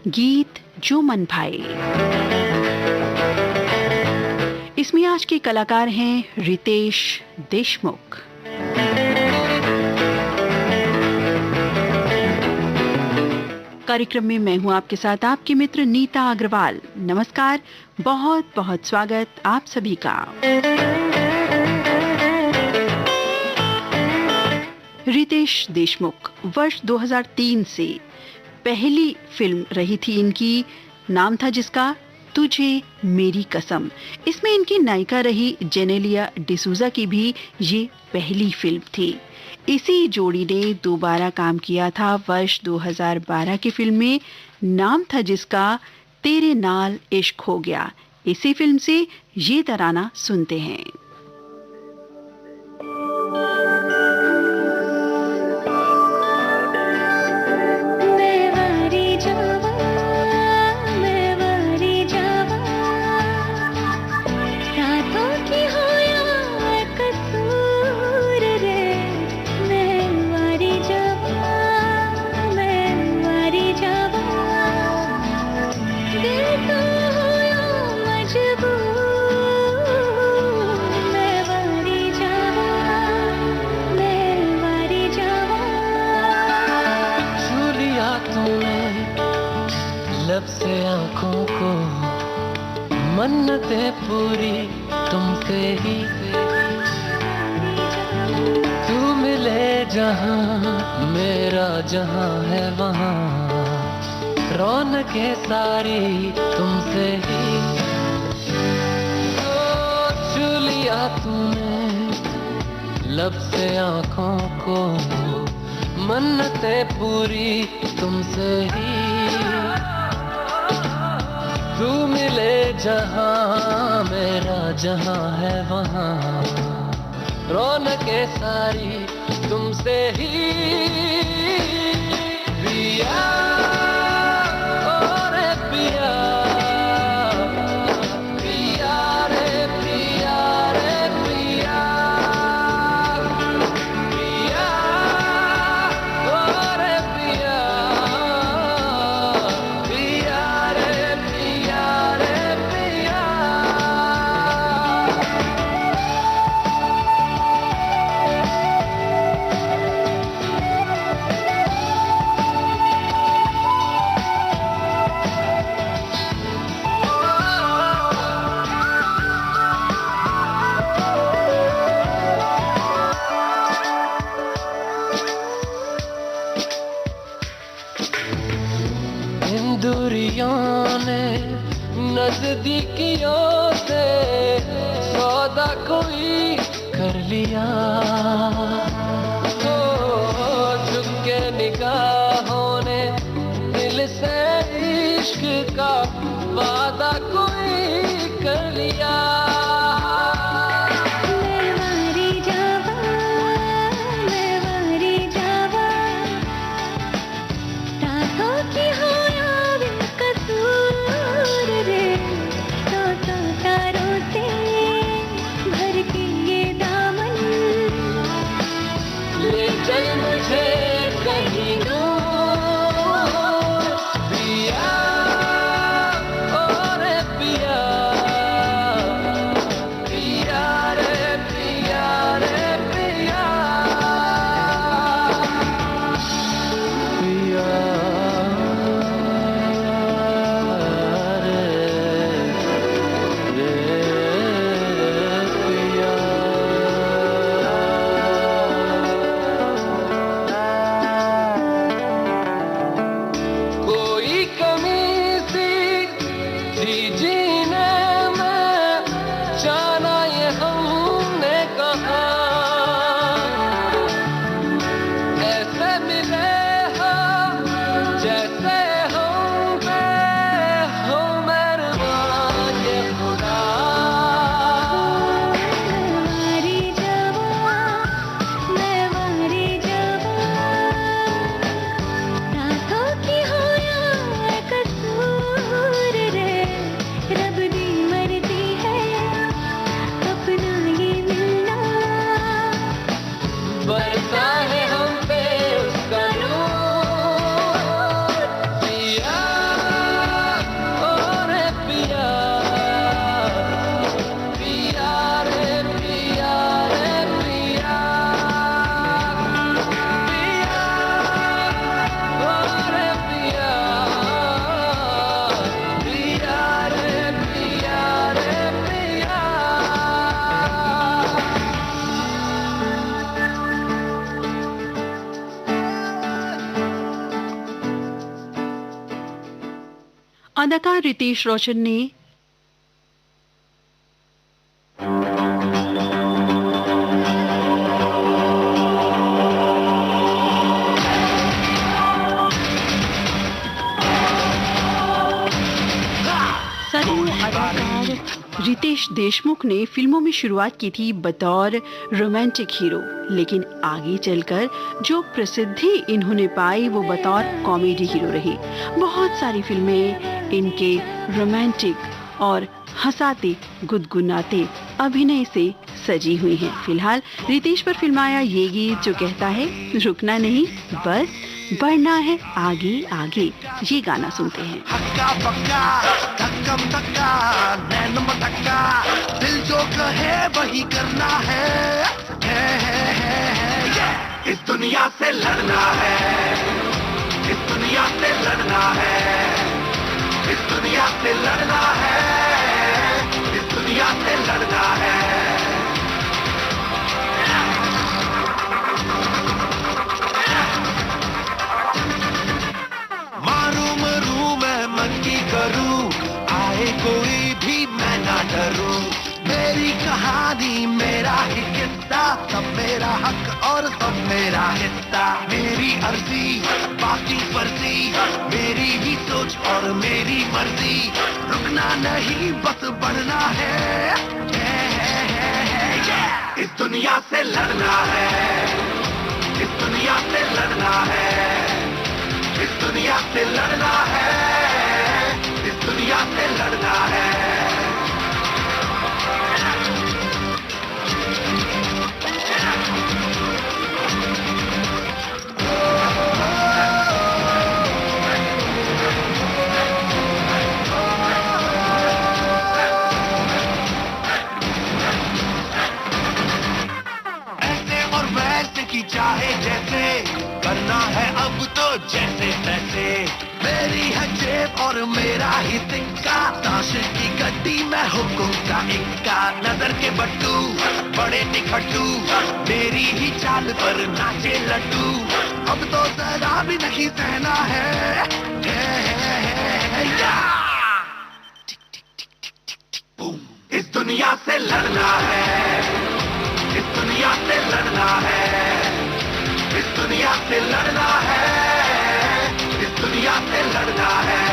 गीत जो मन भाए। इसमें आज के कलाकार हैं रितेश देशमुख। कार्यक्रम में मैं हूं आपके साथ आपकी मित्र नीता अग्रवाल। नमस्कार, बहुत बहुत स्वागत आप सभी का। रितेश देशमुख वर्ष 2003 से पहली फिल्म रही थी इनकी, नाम था जिसका तुझे मेरी कसम। इसमें इनकी नायिका रही जेनेलिया डिसूजा की भी ये पहली फिल्म थी। इसी जोड़ी ने दोबारा काम किया था वर्ष 2012 की फिल्म में, नाम था जिसका तेरे नाल इश्क हो गया। इसी फिल्म से ये तराना सुनते हैं। से आंखों को मन्नतें पूरी तुमसे ही, तू मिले जहां मेरा जहां है वहां, रौनकें सारी तुमसे ही। छू लिया तूने लब से आंखों को, मन्नतें पूरी तुमसे ही, तू मिले जहां मेरा जहां है वहां, रौनकें सारी तुमसे ही। पिया ओ रे पिया, पिया रे पिया रे पिया, पिया ओ रे पिया, पिया रे पिया रे पिया। इन दूरियों ने नजदीकियों से सौदा कोई कर लिया, तो झुके निगाहों ने दिल से इश्क का वादा कोई कर लिया। चल मुझे कहीं दूर, पिया ओ रे पिया। अदाकार रितेश रोशन ने रितेश देशमुख ने फिल्मों में शुरुआत की थी बतौर रोमांटिक हीरो, लेकिन आगे चलकर जो प्रसिद्धि इन्होंने पाई वो बतौर कॉमेडी हीरो रही। बहुत सारी फिल्में इनके रोमांटिक और हंसाते गुदगुनाते अभिनय से सजी हुई हैं। फिलहाल रितेश पर फिल्माया ये गीत जो कहता है रुकना नहीं बस बढ़ना है आगे आगे, ये गाना सुनते हैं। हक्का बक्का धक्कम धक्का नैन मटक्का दिल जो कहे वही करना है इस दुनिया से लड़ना है, इस दुनिया से लड़ना है, इस दुनिया से लड़ना है, इस दुनिया से लड़ना है। करूं आए कोई भी मैं ना डरूं, मेरी कहानी मेरा ही किस्सा, सब मेरा हक और सब मेरा हिस्सा, मेरी अर्जी बाकी फर्जी, मेरी ही सोच और मेरी मर्जी, रुकना नहीं बस बढ़ना है इस दुनिया से लड़ना है, इस दुनिया से लड़ना है, इस दुनिया से लड़ना है, इस दुनिया से लड़ना है। ऐसे और वैसे की चाहे जैसे करना है अब तो जैसे तैसे, मेरी है जेब और मेरा ही सिक्का, ताश की गड्डी में हुक्म का इक्का, नजर के बट्टू बड़े निखट्टू, मेरी ही चाल पर नाचे लड्डू, अब तो जरा भी नहीं सहना है इस दुनिया से लड़ना है, इस दुनिया से लड़ना है, इस दुनिया से लड़ना है, इस दुनिया से लड़ना है।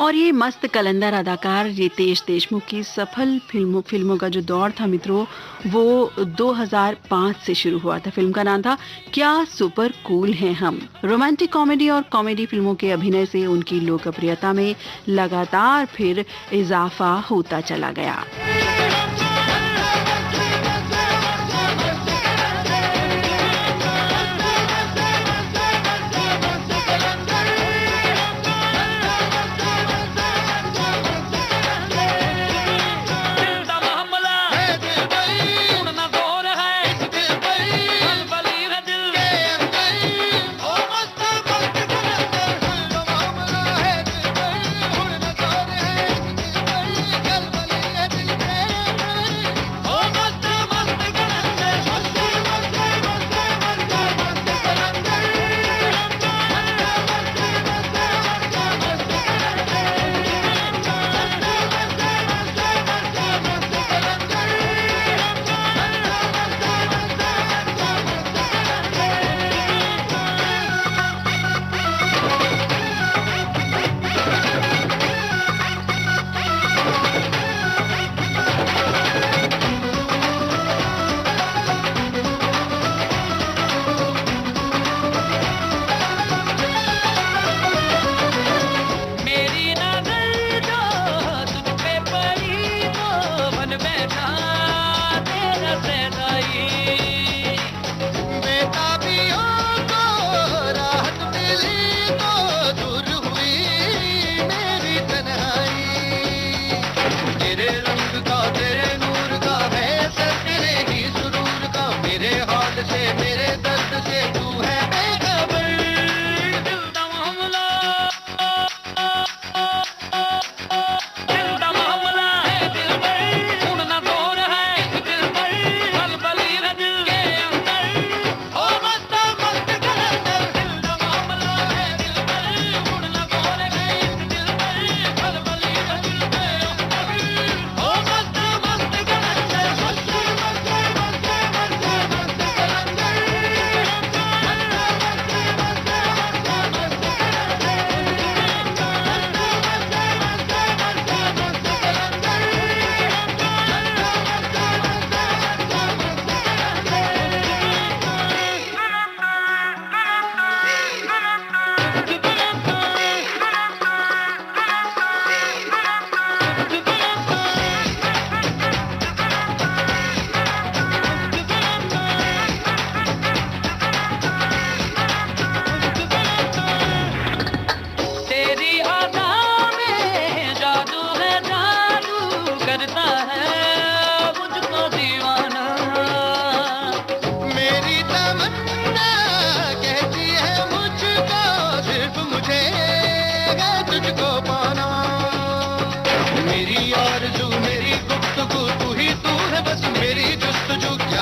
और ये मस्त कलंदर अदाकार रितेश देशमुख की सफल फिल्मों का जो दौर था मित्रों, वो 2005 से शुरू हुआ था। फिल्म का नाम था क्या सुपर कूल हैं हम। रोमांटिक कॉमेडी और कॉमेडी फिल्मों के अभिनय से उनकी लोकप्रियता में लगातार फिर इजाफा होता चला गया।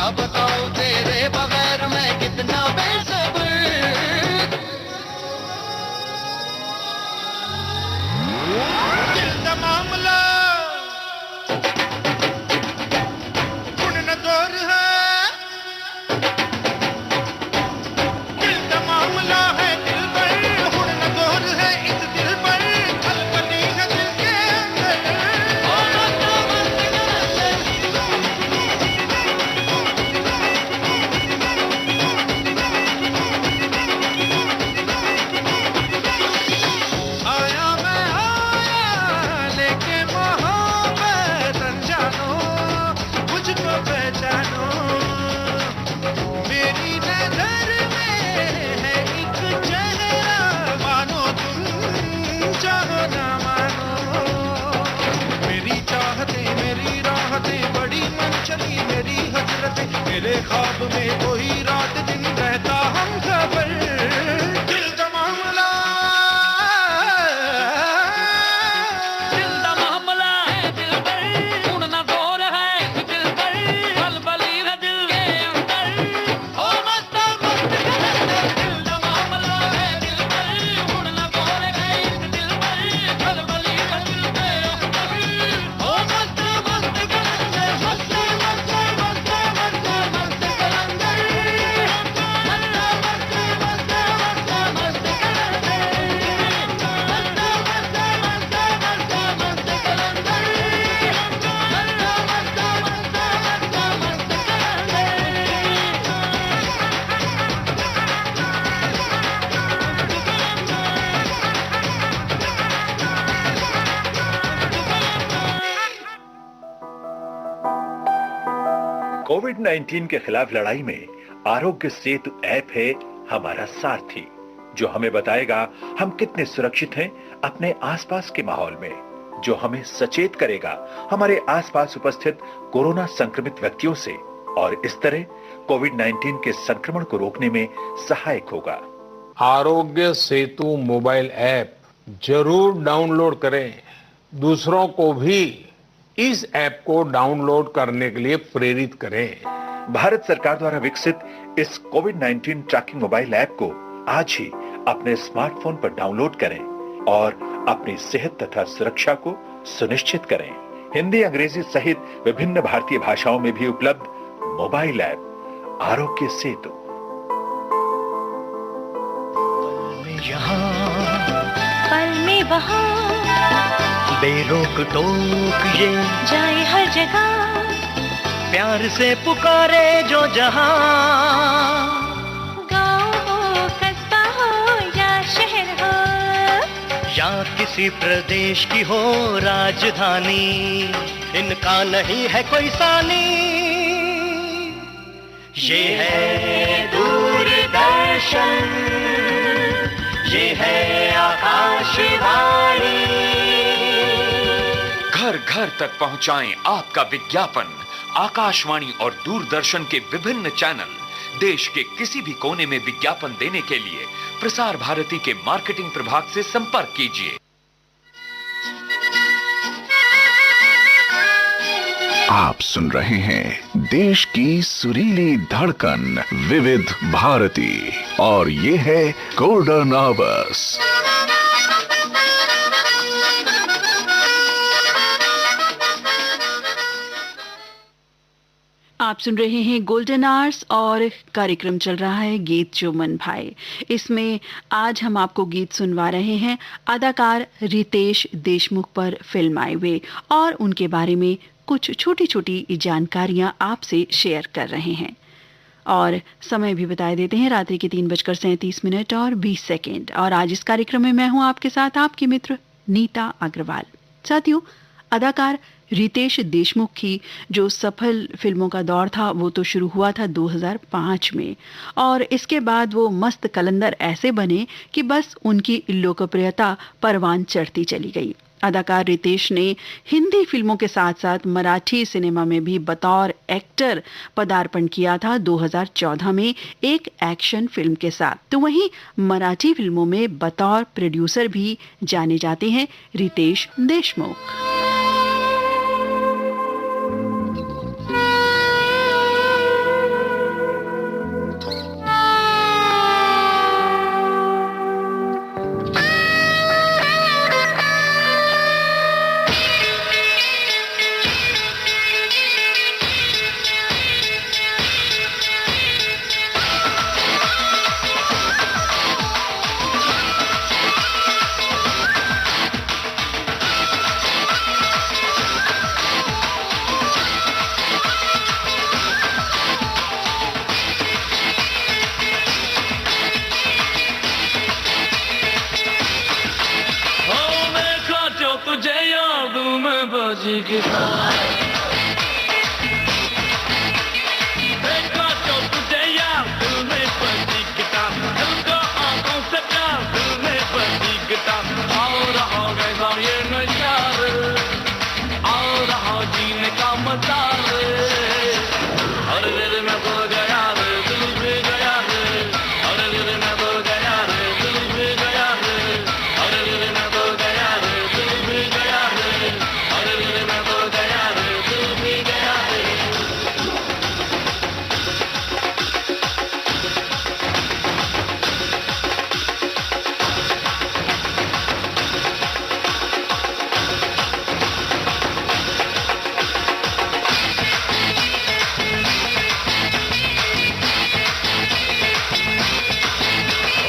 क्या बताऊं तेरे बगैर मैं कितना बेसब्र दिल का मामला कुण न दूर है दिल का मामला है दिल पर कुण न दूर है इस दिल पर खलबली है दिल के अंदर आया मैं आया लेके मोहब्बत अनजानो मुझको पहचानो मेरी नजर में है एक चेहरा मानो तुम चाहो ना मानो मेरी चाहते मेरी राहतें बड़ी मन चली मेरी हसरतें मेरे ख्वाब में कोई रात दिन रहता हम खबर दिल का मामला दिल दा मामला है दिल पर हुण ना गौर है दिल पर खलबली है दिल के अंदर ओ मस्त मस्त कलंदर दिल दा मामला है दिल पर हुण ना गौर है दिल पर खलबली है दिल के अंदर ओ मस्त मस्त कलंदर मस्त मस्त मस्त मस्त मस्त कलंदर कोविड-19 के खिलाफ लड़ाई में आरोग्य सेतु ऐप है हमारा सारथी, जो हमें बताएगा हम कितने सुरक्षित हैं अपने आसपास के माहौल में, जो हमें सचेत करेगा हमारे आसपास उपस्थित कोरोना संक्रमित व्यक्तियों से और इस तरह कोविड-19 के संक्रमण को रोकने में सहायक होगा। आरोग्य सेतु मोबाइल ऐप जरूर डाउनलोड करें। दूसरों को भी इस ऐप को डाउनलोड करने के लिए प्रेरित करें। भारत सरकार द्वारा विकसित इस कोविड-19 ट्रैकिंग मोबाइल ऐप को आज ही अपने स्मार्टफोन पर डाउनलोड करें और अपनी सेहत तथा सुरक्षा को सुनिश्चित करें। हिंदी, अंग्रेजी सहित विभिन्न भारतीय भाषाओं में भी उपलब्ध मोबाइल ऐप आरोग्य सेतु। पल में वहाँ बेरोक टोक ये जाए हर जगह प्यार से पुकारे जो जहां गाँव हो कस्बा हो या शहर हो या किसी प्रदेश की हो राजधानी इनका नहीं है कोई सानी ये है दूरदर्शन ये है आकाशवाणी घर घर तक पहुंचाएं आपका विज्ञापन। आकाशवाणी और दूरदर्शन के विभिन्न चैनल देश के किसी भी कोने में विज्ञापन देने के लिए प्रसार भारती के मार्केटिंग प्रभाग से संपर्क कीजिए। आप सुन रहे हैं देश की सुरीली धड़कन विविध भारती और ये है गोल्डन आवर्स। आप सुन रहे हैं गोल्डन आवर्स और कार्यक्रम चल रहा है गीत जो मन भाए। इसमें आज हम आपको गीत सुनवा रहे हैं अदाकार रितेश देशमुख पर फिल्म आए हुए और उनके बारे में कुछ छोटी छोटी जानकारियां आपसे शेयर कर रहे हैं। और समय भी बता देते हैं, रात्रि के 3:37 और 20 सेकेंड। और आज इस कार्यक्रम में मैं हूं आपके साथ आपकी मित्र नीता अग्रवाल। साथियों, अदाकार रितेश देशमुख की जो सफल फिल्मों का दौर था वो तो शुरू हुआ था 2005 में और इसके बाद वो मस्त कलंदर ऐसे बने कि बस उनकी लोकप्रियता परवान चढ़ती चली गई। अदाकार रितेश ने हिंदी फिल्मों के साथ साथ मराठी सिनेमा में भी बतौर एक्टर पदार्पण किया था 2014 में एक एक्शन फिल्म के साथ। तो वहीं मराठी फिल्मों में बतौर प्रोड्यूसर भी जाने जाते हैं रितेश देशमुख। बजी गिटार देखा जो तुझे यार दिल में बजी गिटार दिल को आंखों से प्यार दिल में बजी गिटार आओ रहो गैसा ये नशार आओ रहो जीने का मजा रे अरे दिल में तो गया रे दिल भी गया रे अरे दिल में तो गया रे दिल भी गया रे अरे दिल में तो गया रे दिल भी गया रे अरे दिल में तो गया रे दिल भी गया रे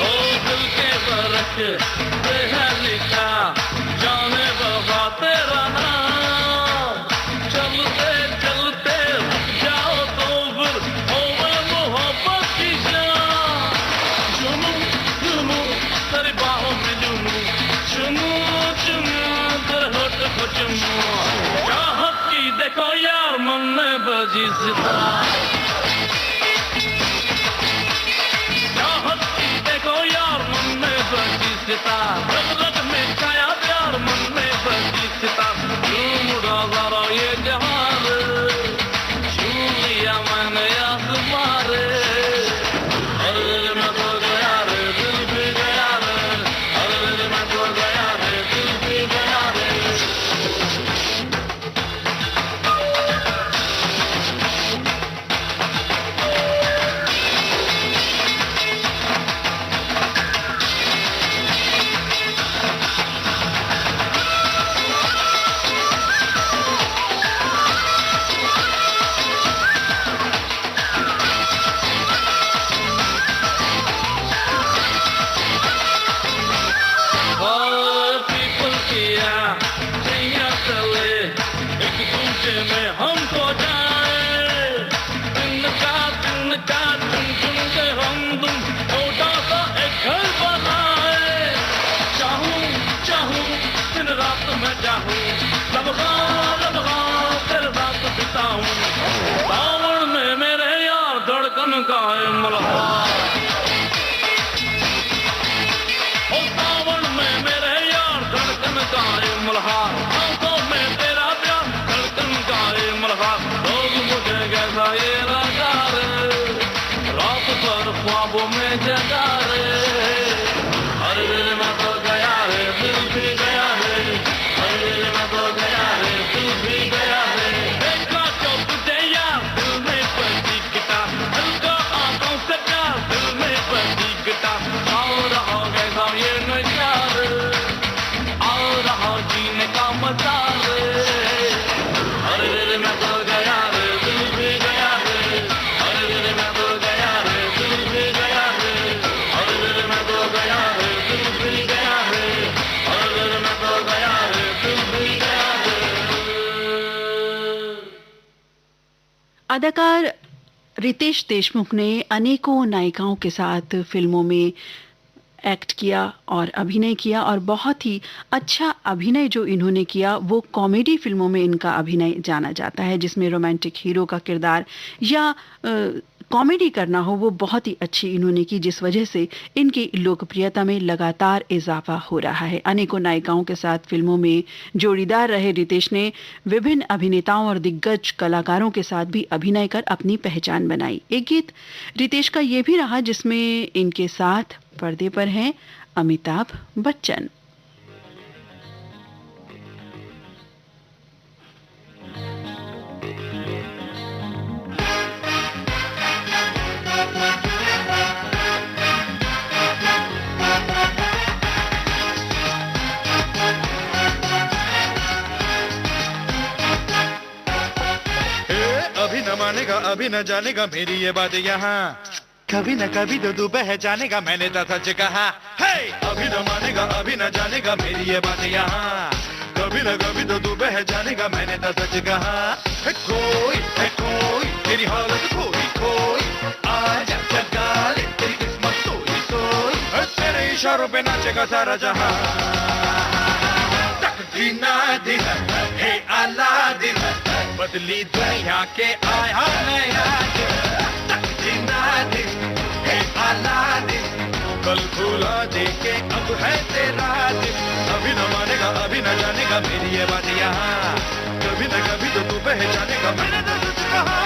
ओ दिल के बरक पे है लिखा जाने बाबा तेरा नाम चलते चलते जाओ तो फिर हो मैं मोहब्बत की जान चुनू चुनू तेरी बाहों में चुनू चुनू चुनू तेरे होठ को चुनू चाहत की देखो यार मन में बजी सितार चाहत की देखो यार मन में बजी सितार रग रग में छाया प्यार मन में बजी सितार झूम उड़ा जरा ये जहां छू लिया मैंने आसमां रे अरे दिल में तो गया रे दिल भी गया रे अरे दिल में तो गया रे दिल भी गया रे पीपल किया छैया चले एक दूसरे में हमको जाए दिन का चुन चुन के हम तुम छोटा सा एक घर बनाए चाहूं चाहूं दिन रात में चाहूं लम्हा तेरे साथ बिताऊं सावन में मेरे यार धड़कन का है मल्हार ओ सावन में मेरे यार धड़कन का है मल्हार आंखों में तेरा प्यार धड़कन का है मल्हार रोज मुझे कैसा ये लगा रे रात भर ख्वाबों में जगा रे हर दिल में तो गया रे दिल भी गया रे हर दिल में तो गया रे दिल भी गया रे देखा जो तुझे यार दिल में बजी गिटार दिल को आंखों से प्यार दिल में बजी गिटार आओ रहो गैसा ये नशार आओ रहो जीने का मजा रे हर दिल में तो गया रे दिल भी गया रे हर दिल में तो गया रे दिल भी गया रे हर दिल में तो गया रे दिल भी गया रे हर दिल में तो गया रे दिल भी गया रे अदाकार रितेश देशमुख ने अनेकों नायिकाओं के साथ फिल्मों में एक्ट किया और अभिनय किया और बहुत ही अच्छा अभिनय जो इन्होंने किया वो कॉमेडी फिल्मों में इनका अभिनय जाना जाता है जिसमें रोमांटिक हीरो का किरदार या कॉमेडी करना हो वो बहुत ही अच्छी इन्होंने की जिस वजह से इनकी लोकप्रियता में लगातार इजाफा हो रहा है। अनेकों नायिकाओं के साथ फिल्मों में जोड़ीदार रहे रितेश ने विभिन्न अभिनेताओं और दिग्गज कलाकारों के साथ भी अभिनय कर अपनी पहचान बनाई। एक गीत रितेश का ये भी रहा जिसमें इनके साथ पर्दे पर हैं अमिताभ बच्चन। अभी न मानेगा अभी न जानेगा मेरी ये बात यहाँ कभी न कभी तो तू बह जानेगा मैंने तो सच कहा हे अभी न मानेगा अभी न जानेगा मेरी ये बात यहाँ कभी न कभी तो तू बह जानेगा मैंने तो सच कहा है कोई तेरी हालत कोई कोई आजा जगा ले तेरी किस्मत सोई सोई तेरे इशारों पे नाचेगा सारा जहां तक दीना दिन हे अलादीन बदली दुनिया के आया नया दिन हे अलादीन कल भुला दे के अब है तेरा दिन अभी न मानेगा अभी न जानेगा मेरी ये बात यहाँ कभी न कभी तो तू पहचानेगा मैंने तो तुझे कहा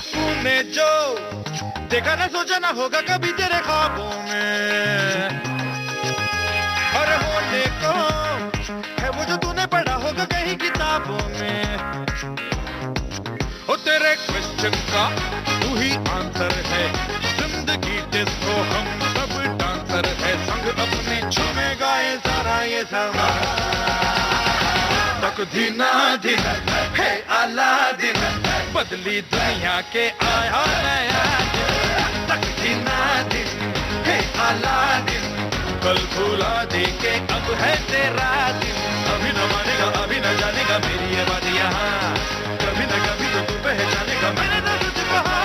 तूने जो देखा ना सोचा ना होगा कभी तेरे ख्वाबों में और होने को है वो जो तूने पढ़ा होगा कहीं किताबों में ओ तेरे क्वेश्चन का तू ही आंसर है जिंदगी जिसको हम सब डांसर है संग अपने झूमेगा ये सारा ये समा तकदीना दिन है अलादीन बदली दुनिया के आया नया दिन तकदीना दिन है अलादीन कल भुला दे के अब है तेरा दिन अभी न मानेगा अभी न जानेगा मेरी ये बात यहाँ कभी न कभी तो तू पहचानेगा मैंने तो तुझे कहा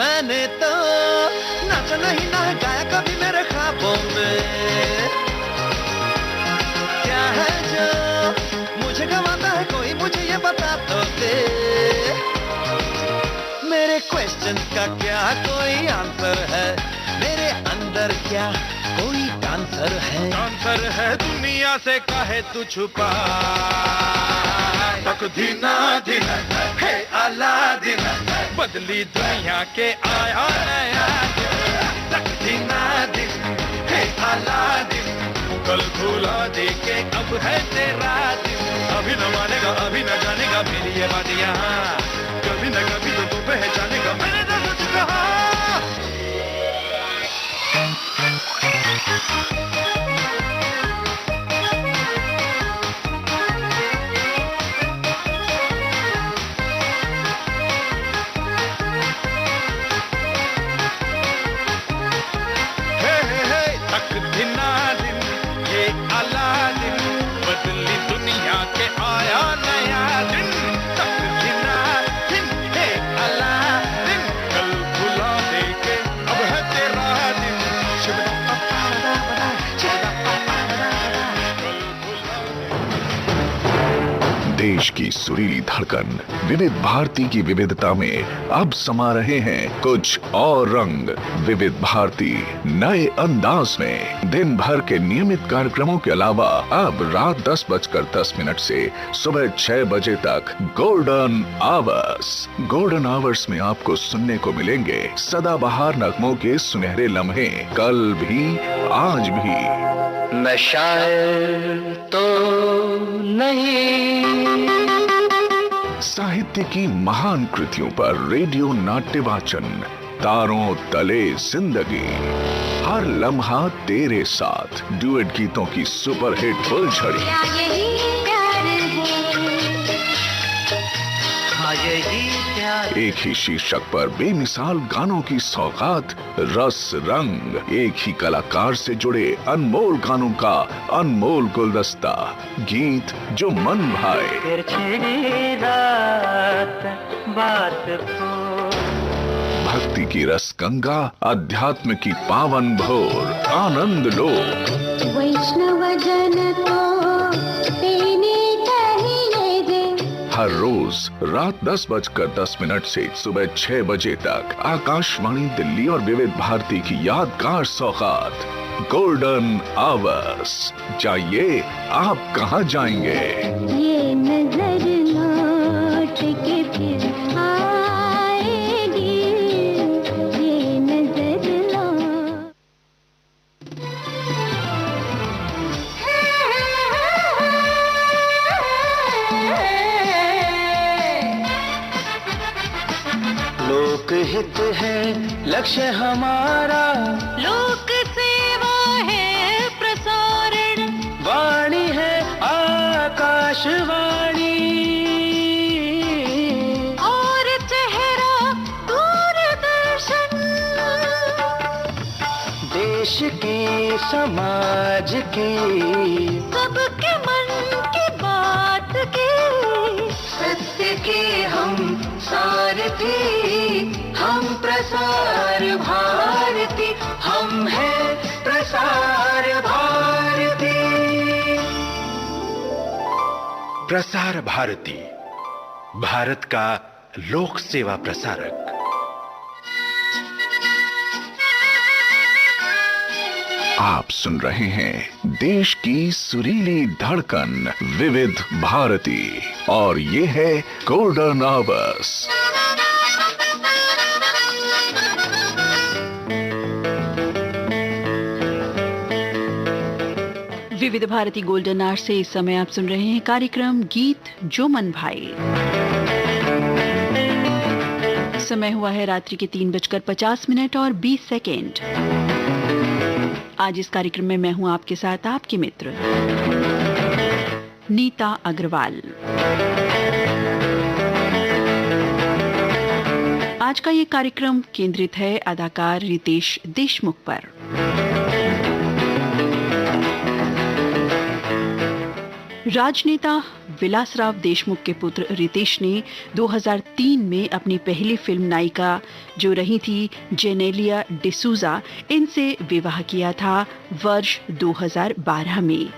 मैंने तो नाचा नहीं ना गाया कभी मेरे ख्वाबों में क्या है जो मुझे गवाता है कोई मुझे ये बता दो दे मेरे क्वेश्चन का क्या कोई आंसर है मेरे अंदर क्या कोई डांसर है दुनिया से काहे तू छुपा तकदीना दिन है अलादीन बदली दुनिया के आया नया दिन तकदीना दिन है अलादीन कल भुला दे के अब है तेरा दिन अभी न मानेगा अभी न जानेगा मेरी ये बात यहाँ कभी न कभी तो तू पहचानेगा मैंने तो तुझे कहा बदली दुनिया के आया नया दिन तकदीना दिन है अलादीन कल भुला दे के अब है तेरा दिन देश की सुरीली धड़कन विविध भारती की विविधता में अब समा रहे हैं कुछ और रंग। विविध भारती नए अंदाज में दिन भर के नियमित कार्यक्रमों के अलावा अब रात 10:10 से सुबह 6 बजे तक गोल्डन आवर्स। गोल्डन आवर्स में आपको सुनने को मिलेंगे सदाबहार नगमों के सुनहरे लम्हे, कल भी आज भी। मैं शायर तो नहीं। साहित्य की महान कृतियों पर रेडियो नाट्य वाचन, तारों तले जिंदगी, हर लम्हा तेरे साथ, डुएट गीतों की सुपरहिट फुलझड़ी। क्या यही प्यार है? एक ही शीर्षक पर बेमिसाल गानों की सौगात, रस रंग, एक ही कलाकार से जुड़े अनमोल गानों का अनमोल गुलदस्ता, गीत जो मन भाए। भक्ति की रस गंगा, अध्यात्म की पावन भोर, आनंद लो। वैष्णव जन तो तेने कहिए दे। हर रोज रात 10:10 से सुबह 6 बजे तक आकाशवाणी दिल्ली और विविध भारती की यादगार सौगात गोल्डन आवर्स। जाइए, आप कहां जाएंगे? ये नजर लौट के फिर आएगी, ये नजर लौट। लोकहित है लक्ष्य हमारा, लोक सेवा है प्रसारण, वाणी है आकाशवाणी, और चेहरा दूरदर्शन। देश की समाज की सबके मन की बात की, सत्य के हम सारथी, हम प्रसार भारती, हम हैं प्रसार भारती। प्रसार भारती, भारत का लोक सेवा प्रसारक। आप सुन रहे हैं देश की सुरीली धड़कन विविध भारती और ये है गोल्डन आवर्स। विविध भारती गोल्डन आवर्स से इस समय आप सुन रहे हैं कार्यक्रम गीत जो मन भाए। समय हुआ है रात्रि के 3:50 और 20 सेकेंड। आज इस कार्यक्रम में मैं हूं आपके साथ आपकी मित्र नीता अग्रवाल। आज का ये कार्यक्रम केंद्रित है अदाकार रितेश देशमुख पर। राजनेता विलासराव देशमुख के पुत्र रितेश ने 2003 में अपनी पहली फिल्म नायिका जो रही थी जेनेलिया डिसूजा, इनसे विवाह किया था वर्ष 2012 में।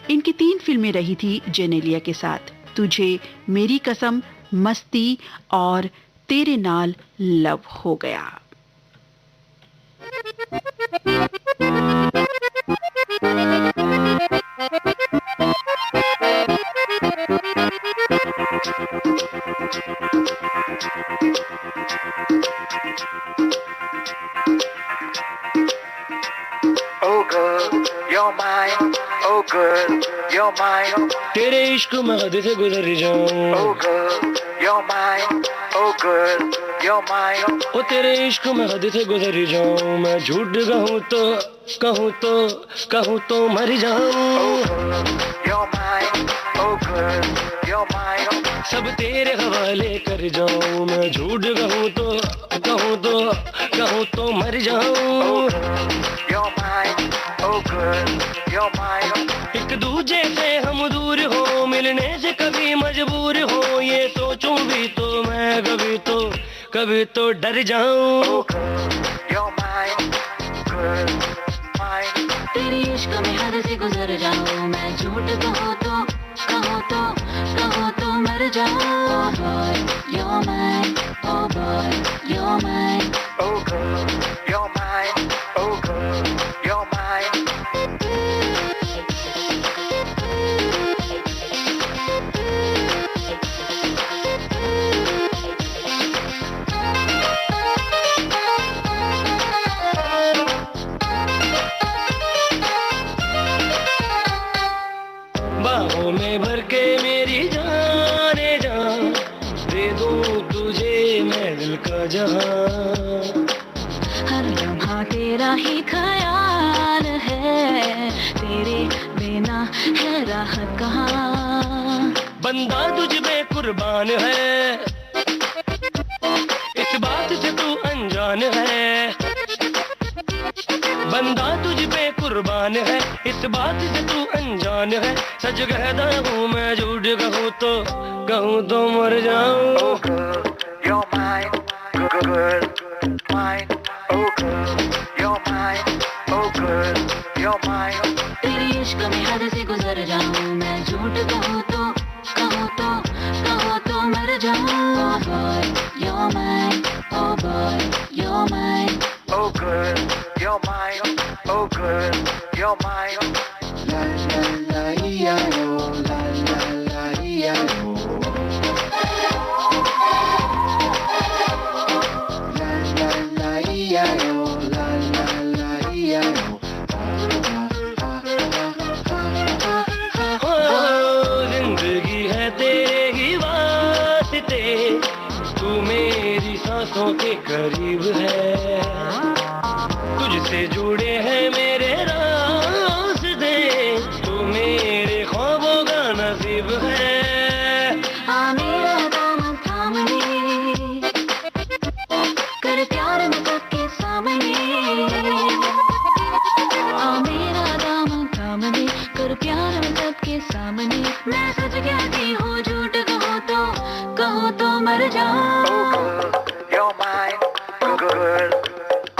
इनकी 3 फिल्में रही थी जेनेलिया के साथ, तुझे मेरी कसम, मस्ती और तेरे नाल लव हो गया। Oh girl, you're mine. Oh girl, you're mine. तेरे इश्क में हद से गुजर जाऊं। Oh girl, you're mine. Oh girl, you're mine. ओ तेरे इश्क में हद से गुजर जाऊं। मैं झूठ कहूँ तो मर जाऊं। You're mine. Oh girl, you're mine. सब तेरे हवाले कर जाऊं। मैं झूठ कहूँ तो मर जाऊं। You're mine. Oh girl, you're mine. एक दूजे से हम दूर हो, मिलने से कभी मजबूर हो, ये सोचूं भी तो मैं कभी तो डर जाऊं। Oh girl, you're mine. Girl, mine. तेरी इश्क में हद से गुजर जाऊं। मैं झूठ कहूँ तो मर जाऊं। Oh boy, you're mine. Oh boy, you're mine. Oh girl, you're mine. Oh girl, you're mine. बाहों में भर के मेरी जाने जान, दे दूं तुझे मैं दिल का जहां। हर लम्हा तेरा ही ख्याल है, तेरे बिना है राहत कहाँ। बंदा तुझ पे कुर्बान है, इस बात से तू अनजान है। बंदा तुझ पे कुर्बान है, इस बात से तू अनजान है। सच कहता हूँ मैं, झूठ कहूँ तो मर जाऊं। Oh girl, you're mine. Girl, mine. Oh girl, you're mine. Oh girl, you're mine. तेरी इश्क में हद से गुजर जाऊं। मैं झूठ कहूँ तो मर जाऊं. Boy, you're mine. Oh boy, you're mine. Oh girl, you're mine. Oh girl, you're mine. La la la E-I-O, la la la E-I-O. La la la E-I-O, la la la E-I-O. जिंदगी है तेरे ही वास्ते, तू मेरी सांसों के करीब है, तुझसे जुड़े हैं मेरे रास्ते, तू मेरे ख्वाबों का नसीब है. आ मेरा दामन थाम ले, कर प्यार में सबके सामने. आ मेरा दामन थाम ले, कर प्यार में सबके सामने. मैं सच कहती हूँ, झूठ कहो तो मर जाऊं. You're mine, oh girl,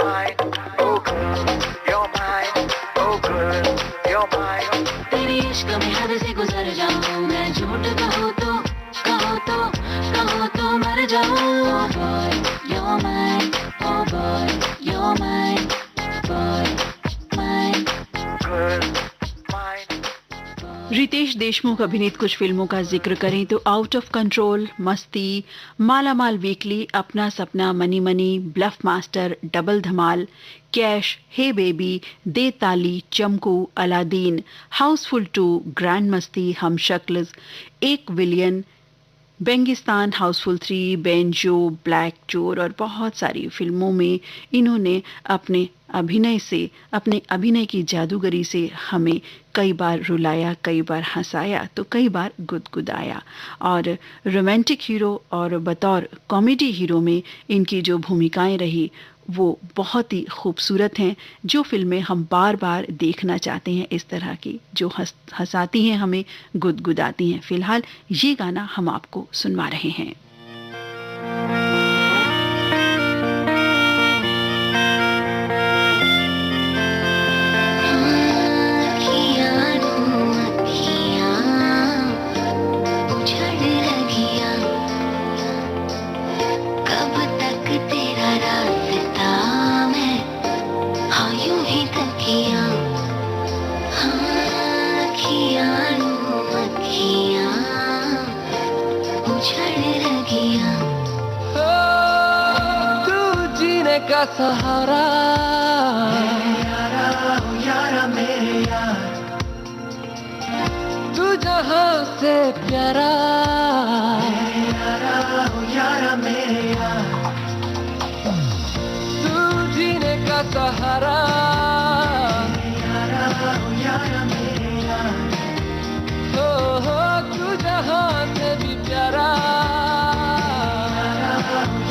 mine. Oh girl, you're mine. Oh girl, you're mine. तेरे इश्क में हद से गुजर जाऊं. मैं झूठ कहो तो मर जाऊं. Boy, you're mine. Oh boy, you're mine. Boy, mine. Girl, mine. Ritesh Deshmukh अभिनीत कुछ फिल्मों का जिक्र करें तो आउट ऑफ कंट्रोल, मस्ती, मालामाल Weekly, Apna Sapna, Money Money, Bluff Master, Double Dhamaal, Cash, Hey Baby, De Taali, Chamku, Aladdin, Housefull 2, grand मस्ती, हम शक्ल, एक विलियन, बेंगिस्तान, हाउसफुल 3, बेंजो, ब्लैक चोर और बहुत सारी फिल्मों में इन्होंने अपने अभिनय की जादूगरी से हमें कई बार रुलाया, कई बार हंसाया तो कई बार गुदगुदाया. और रोमांटिक हीरो और बतौर कॉमेडी हीरो में इनकी जो भूमिकाएं रही वो बहुत ही खूबसूरत हैं, जो फिल्में हम बार बार देखना चाहते हैं इस तरह की, जो हंसाती हैं, हमें गुदगुदाती हैं. फिलहाल ये गाना हम आपको सुनवा रहे हैं. का सहारा, यारा मेरे यार, तू जहां से प्यारा, यारा मेरे यार, तू जीने का सहारा, यारा मेरे यार, हो तू जहां से भी प्यारा,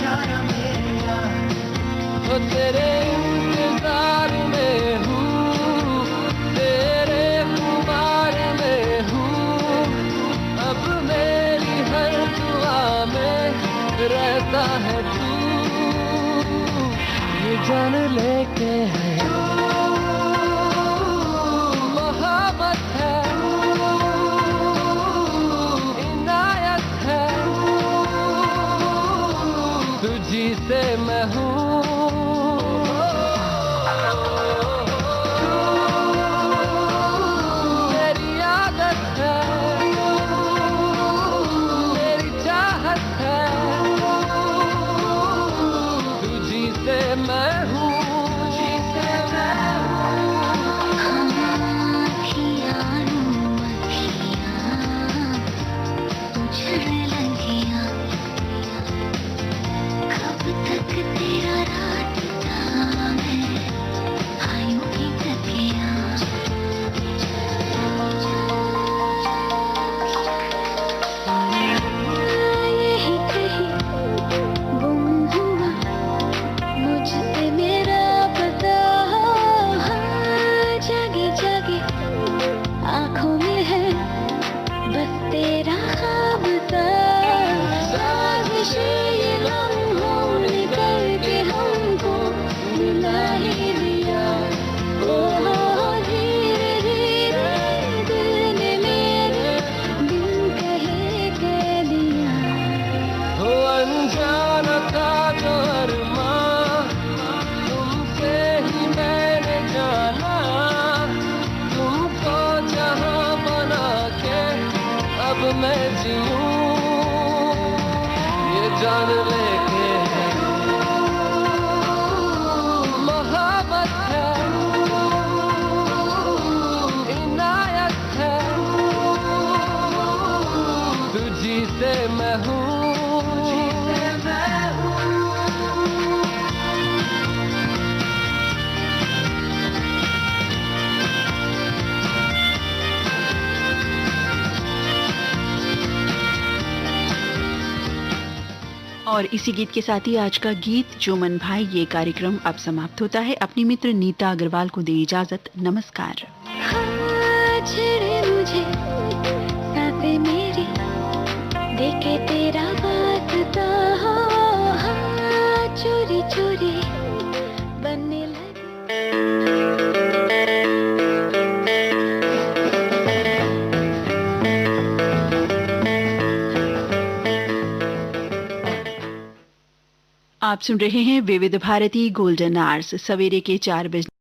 यारा मेरे यार, हो तेरे इंतजार में हूँ, तेरे खुमार में हूँ, अब मेरी हर दुआ में रहता है तू, ये जान लेके है मोहब्बत है, इनायत है, तुझी से मैं हूँ. मैं जीऊं ये जान लेके मोहब्बत है इनायत है तुझी से मैं हूँ और इसी गीत के साथ ही आज का गीत जो मन भाई ये कार्यक्रम अब समाप्त होता है। अपनी मित्र नीता अग्रवाल को दे इजाजत। नमस्कार। हाँ, छेड़े मुझे सांसें मेरी देखे तेरा वास्ता हो हाँ, चोरी चोरी बनने लगी। आप सुन रहे हैं विविध भारती गोल्डन आवर्स सवेरे के 4 बजे।